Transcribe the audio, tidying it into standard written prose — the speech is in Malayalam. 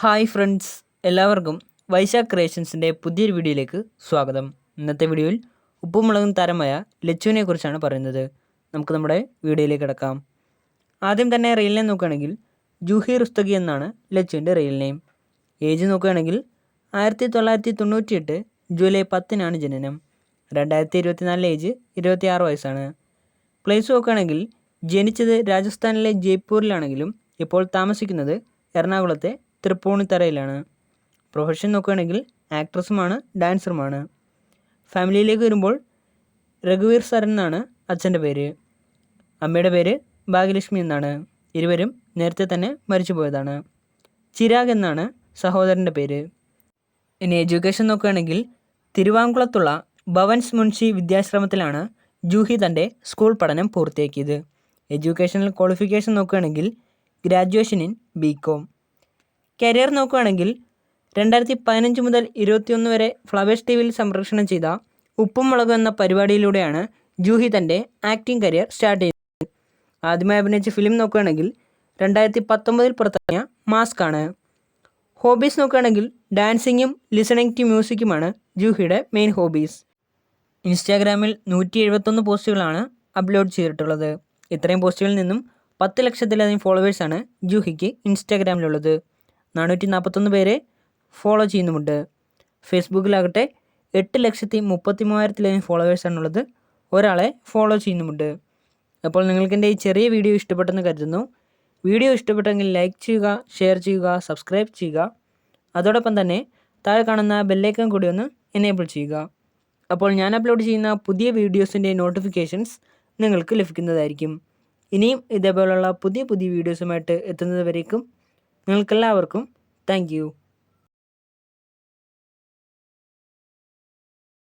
ഹായ് ഫ്രണ്ട്സ്, എല്ലാവർക്കും വൈശാഖ് ക്രിയേഷൻസിൻ്റെ പുതിയൊരു വീഡിയോയിലേക്ക് സ്വാഗതം. ഇന്നത്തെ വീഡിയോയിൽ ഉപ്പും മുളകും താരമായ ലച്ചുവിനെ കുറിച്ചാണ് പറയുന്നത്. നമുക്ക് നമ്മുടെ വീഡിയോയിലേക്ക് കിടക്കാം. ആദ്യം തന്നെ റിയൽ നെയിം നോക്കുകയാണെങ്കിൽ ജൂഹി റുസ്തഗി എന്നാണ് ലച്ചുവിൻ്റെ റിയൽ നെയിം. ഏജ് നോക്കുകയാണെങ്കിൽ 1998 ജൂലൈ 10 ജനനം. 2024 ഏജ് 26 വയസ്സാണ്. പ്ലേസ് നോക്കുകയാണെങ്കിൽ ജനിച്ചത് രാജസ്ഥാനിലെ ജയ്പൂരിലാണെങ്കിലും ഇപ്പോൾ താമസിക്കുന്നത് എറണാകുളത്തെ തൃപ്പൂണിത്തറയിലാണ്. പ്രൊഫഷൻ നോക്കുകയാണെങ്കിൽ ആക്ട്രസുമാണ്, ഡാൻസറുമാണ്. ഫാമിലിയിലേക്ക് വരുമ്പോൾ രഘുവീർ സർ എന്നാണ് അച്ഛൻ്റെ പേര്. അമ്മയുടെ പേര് ഭാഗ്യലക്ഷ്മി എന്നാണ്. ഇരുവരും നേരത്തെ തന്നെ മരിച്ചു പോയതാണ്. ചിരാഗ് എന്നാണ് സഹോദരൻ്റെ പേര്. ഇനി എഡ്യൂക്കേഷൻ നോക്കുകയാണെങ്കിൽ തിരുവാങ്കുളത്തുള്ള ഭവൻസ് മുൻഷി വിദ്യാശ്രമത്തിലാണ് ജൂഹി തൻ്റെ സ്കൂൾ പഠനം പൂർത്തിയാക്കിയത്. എഡ്യൂക്കേഷണൽ ക്വാളിഫിക്കേഷൻ നോക്കുകയാണെങ്കിൽ ഗ്രാജുവേഷൻ ഇൻ BCom. കരിയർ നോക്കുകയാണെങ്കിൽ 2015 മുതൽ 2021 വരെ ഫ്ലവേഴ്സ് TVയിൽ സംപ്രേഷണം ചെയ്ത ഉപ്പും മുളകും എന്ന പരിപാടിയിലൂടെയാണ് ജൂഹി തൻ്റെ ആക്ടിംഗ് കരിയർ സ്റ്റാർട്ട് ചെയ്തത്. ആദ്യമായി അഭിനയിച്ച ഫിലിം നോക്കുകയാണെങ്കിൽ 2019 പുറത്തിറങ്ങിയ മാസ്ക് ആണ്. ഹോബീസ് നോക്കുകയാണെങ്കിൽ ഡാൻസിങ്ങും ലിസണിങ് ടു മ്യൂസിക്കുമാണ് ജൂഹിയുടെ മെയിൻ ഹോബീസ്. ഇൻസ്റ്റാഗ്രാമിൽ 171 പോസ്റ്റുകളാണ് അപ്ലോഡ് ചെയ്തിട്ടുള്ളത്. ഇത്രയും പോസ്റ്റുകളിൽ നിന്നും 10 ലക്ഷത്തിലധികം ഫോളോവേഴ്സാണ് ജൂഹിക്ക് ഇൻസ്റ്റാഗ്രാമിലുള്ളത്. 441 പേരെ ഫോളോ ചെയ്യുന്നുമുണ്ട്. ഫേസ്ബുക്കിലാകട്ടെ 8,33,000 ഫോളോവേഴ്സാണുള്ളത്. ഒരാളെ ഫോളോ ചെയ്യുന്നുമുണ്ട്. അപ്പോൾ നിങ്ങൾക്ക് എൻ്റെ ഈ ചെറിയ വീഡിയോ ഇഷ്ടപ്പെട്ടെന്ന് കരുതുന്നു. വീഡിയോ ഇഷ്ടപ്പെട്ടെങ്കിൽ ലൈക്ക് ചെയ്യുക, ഷെയർ ചെയ്യുക, സബ്സ്ക്രൈബ് ചെയ്യുക. അതോടൊപ്പം തന്നെ താഴെ കാണുന്ന ബെല്ലൈക്കൺ കൂടി ഒന്ന് എനേബിൾ ചെയ്യുക. അപ്പോൾ ഞാൻ അപ്ലോഡ് ചെയ്യുന്ന പുതിയ വീഡിയോസിൻ്റെ നോട്ടിഫിക്കേഷൻസ് നിങ്ങൾക്ക് ലഭിക്കുന്നതായിരിക്കും. ഇനിയും ഇതേപോലുള്ള പുതിയ വീഡിയോസുമായിട്ട് എത്തുന്നത് വരേക്കും നിങ്ങൾക്കെല്ലാവർക്കും താങ്ക് യു.